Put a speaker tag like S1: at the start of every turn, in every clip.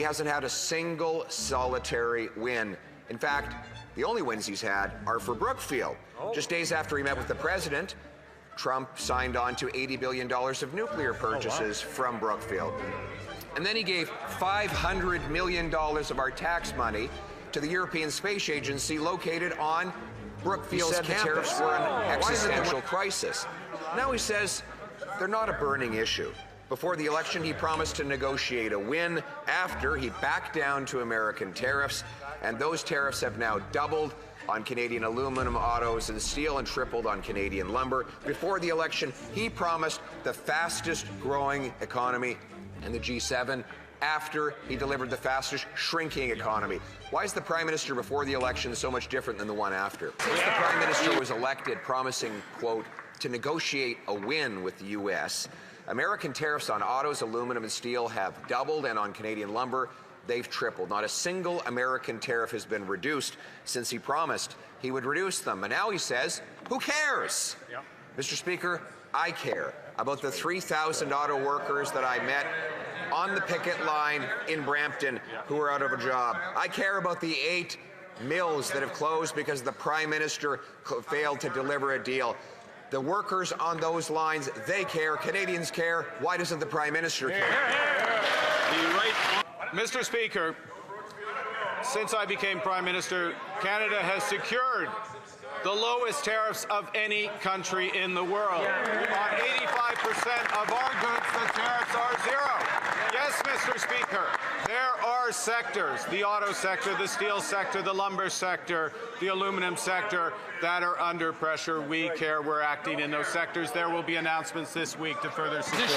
S1: He hasn't had a single solitary win. In fact, the only wins he's had are for Brookfield. Just days after he met with the president, Trump signed on to $80 billion of nuclear purchases from Brookfield. And then he gave $500 million of our tax money to the European Space Agency located on Brookfield's campus. The tariffs were an existential crisis. Now he says they're not a burning issue. Before the election, he promised to negotiate a win. After, he backed down to American tariffs, and those tariffs have now doubled on Canadian aluminum, autos, and steel, and tripled on Canadian lumber. Before the election, he promised the fastest growing economy in the G7. After, he delivered the fastest shrinking economy. Why is the Prime Minister before the election so much different than the one after? Since the Prime Minister was elected promising, quote, to negotiate a win with the U.S., American tariffs on autos, aluminum, and steel have doubled, and on Canadian lumber, they've tripled. Not a single American tariff has been reduced since he promised he would reduce them. And now he says, who cares? Yep. Mr. Speaker, I care about the 3,000 auto workers that I met on the picket line in Brampton who are out of a job. I care about the 8 mills that have closed because the Prime Minister failed to deliver a deal. The workers on those lines, they care. Canadians care. Why doesn't the Prime Minister care?
S2: Mr. Speaker, since I became Prime Minister, Canada has secured the lowest tariffs of any country in the world. On 85% of our goods, the tariffs are zero. Yes, Mr. Speaker, there are sectors, the auto sector, the steel sector, the lumber sector, the aluminum sector, that are under pressure. We care. We're acting in those sectors. There will be announcements this week to further support.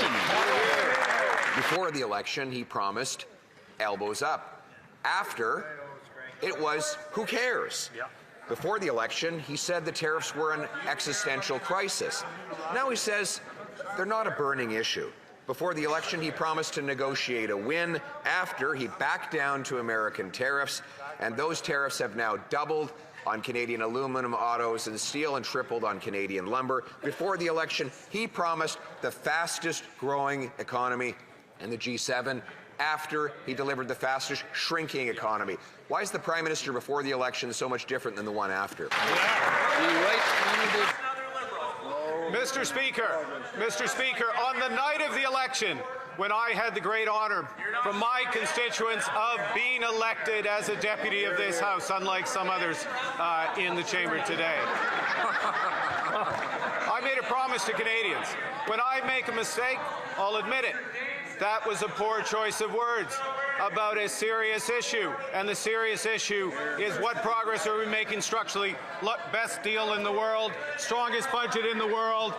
S1: Before the election, he promised elbows up. After, it was who cares? Before the election, he said the tariffs were an existential crisis. Now he says they're not a burning issue. Before the election, he promised to negotiate a win. After, he backed down to American tariffs, and those tariffs have now doubled on Canadian aluminum, autos, and steel, and tripled on Canadian lumber. Before the election, he promised the fastest growing economy in the G7. After, he delivered the fastest shrinking economy. Why is the Prime Minister before the election so much different than the one after?
S2: Mr. Speaker, on the night of the election, when I had the great honor from my constituents of being elected as a deputy of this House, unlike some others in the chamber today, I made a promise to Canadians. When I make a mistake, I'll admit it. That was a poor choice of words about a serious issue. And the serious issue is what progress are we making structurally? Best deal in the world, strongest budget in the world,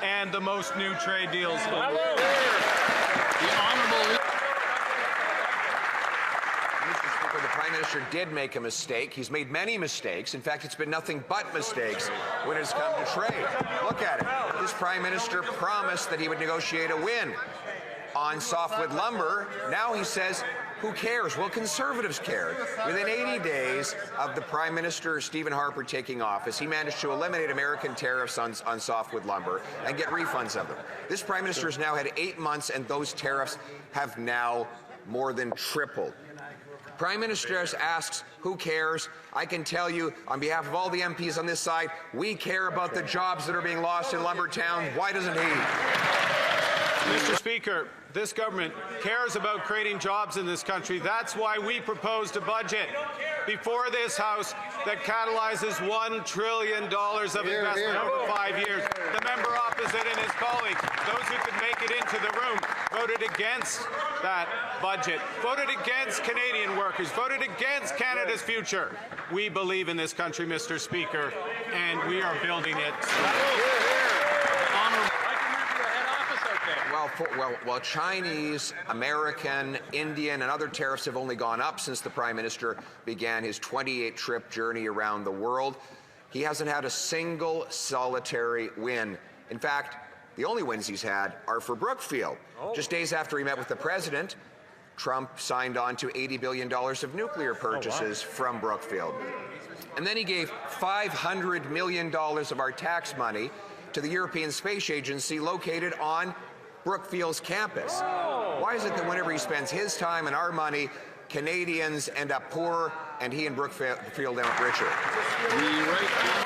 S2: and the most new trade deals in the world.
S1: The Honourable Mr. Speaker, the Prime Minister did make a mistake. He's made many mistakes. In fact, it's been nothing but mistakes when it's come to trade. Look at it. This Prime Minister promised that he would negotiate a win on softwood lumber. Now he says, who cares? Well, Conservatives care. Within 80 days of the Prime Minister, Stephen Harper, taking office, he managed to eliminate American tariffs on softwood lumber and get refunds of them. This Prime Minister has now had 8 months, and those tariffs have now more than tripled. Prime Minister asks, who cares? I can tell you, on behalf of all the MPs on this side, we care about the jobs that are being lost in Lumbertown. Why doesn't he?
S2: Mr. Speaker, this government cares about creating jobs in this country. That's why we proposed a budget before this House that catalyzes $1 trillion of investment over 5 years. The member opposite and his colleagues, those who could make it into the room, voted against that budget, voted against Canadian workers, voted against Canada's future. We believe in this country, Mr. Speaker, and we are building it.
S1: Well, Chinese, American, Indian, and other tariffs have only gone up since the Prime Minister began his 28-trip journey around the world. He hasn't had a single solitary win. In fact, the only wins he's had are for Brookfield. Just days after he met with the president, Trump signed on to $80 billion of nuclear purchases from Brookfield. And then he gave $500 million of our tax money to the European Space Agency located on Brookfield's campus. Why is it that whenever he spends his time and our money, Canadians end up poor and he and Brookfield end up richer?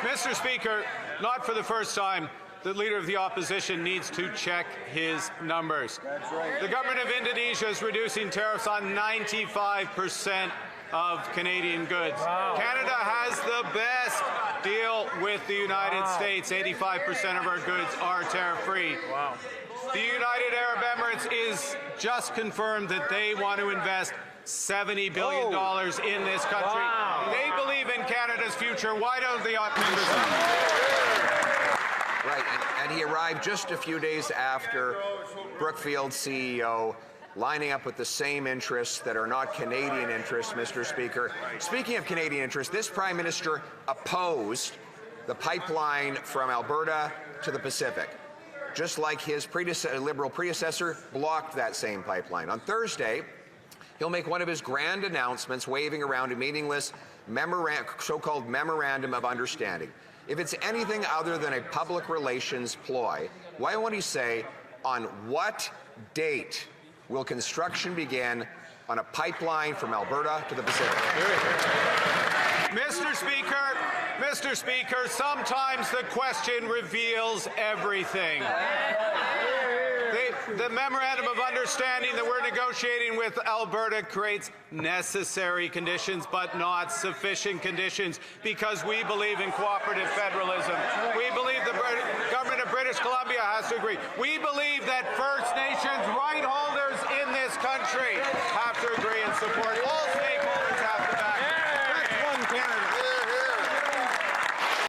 S2: Mr. Speaker, not for the first time, the Leader of the Opposition needs to check his numbers. That's right. The government of Indonesia is reducing tariffs on 95% of Canadian goods. Wow. Canada has the best deal with the United States. 85% of our goods are tariff-free. Wow. The United Arab Emirates is just confirmed that they want to invest $70 billion in this country. Wow. They believe in Canada's future. Why don't the members?
S1: Right, and he arrived just a few days after Brookfield's CEO, lining up with the same interests that are not Canadian interests, Mr. Speaker. Speaking of Canadian interests, this Prime Minister opposed the pipeline from Alberta to the Pacific, just like his Liberal predecessor blocked that same pipeline. On Thursday, he'll make one of his grand announcements, waving around a meaningless so-called Memorandum of Understanding. If it's anything other than a public relations ploy, why won't he say on what date will construction begin on a pipeline from Alberta to the Pacific?
S2: Mr. Speaker, sometimes the question reveals everything. The Memorandum of Understanding that we're negotiating with Alberta creates necessary conditions but not sufficient conditions because we believe in cooperative federalism. We believe the government of British Columbia has to agree. We believe that First Nations right holders in this country have to agree and support. All stakeholders have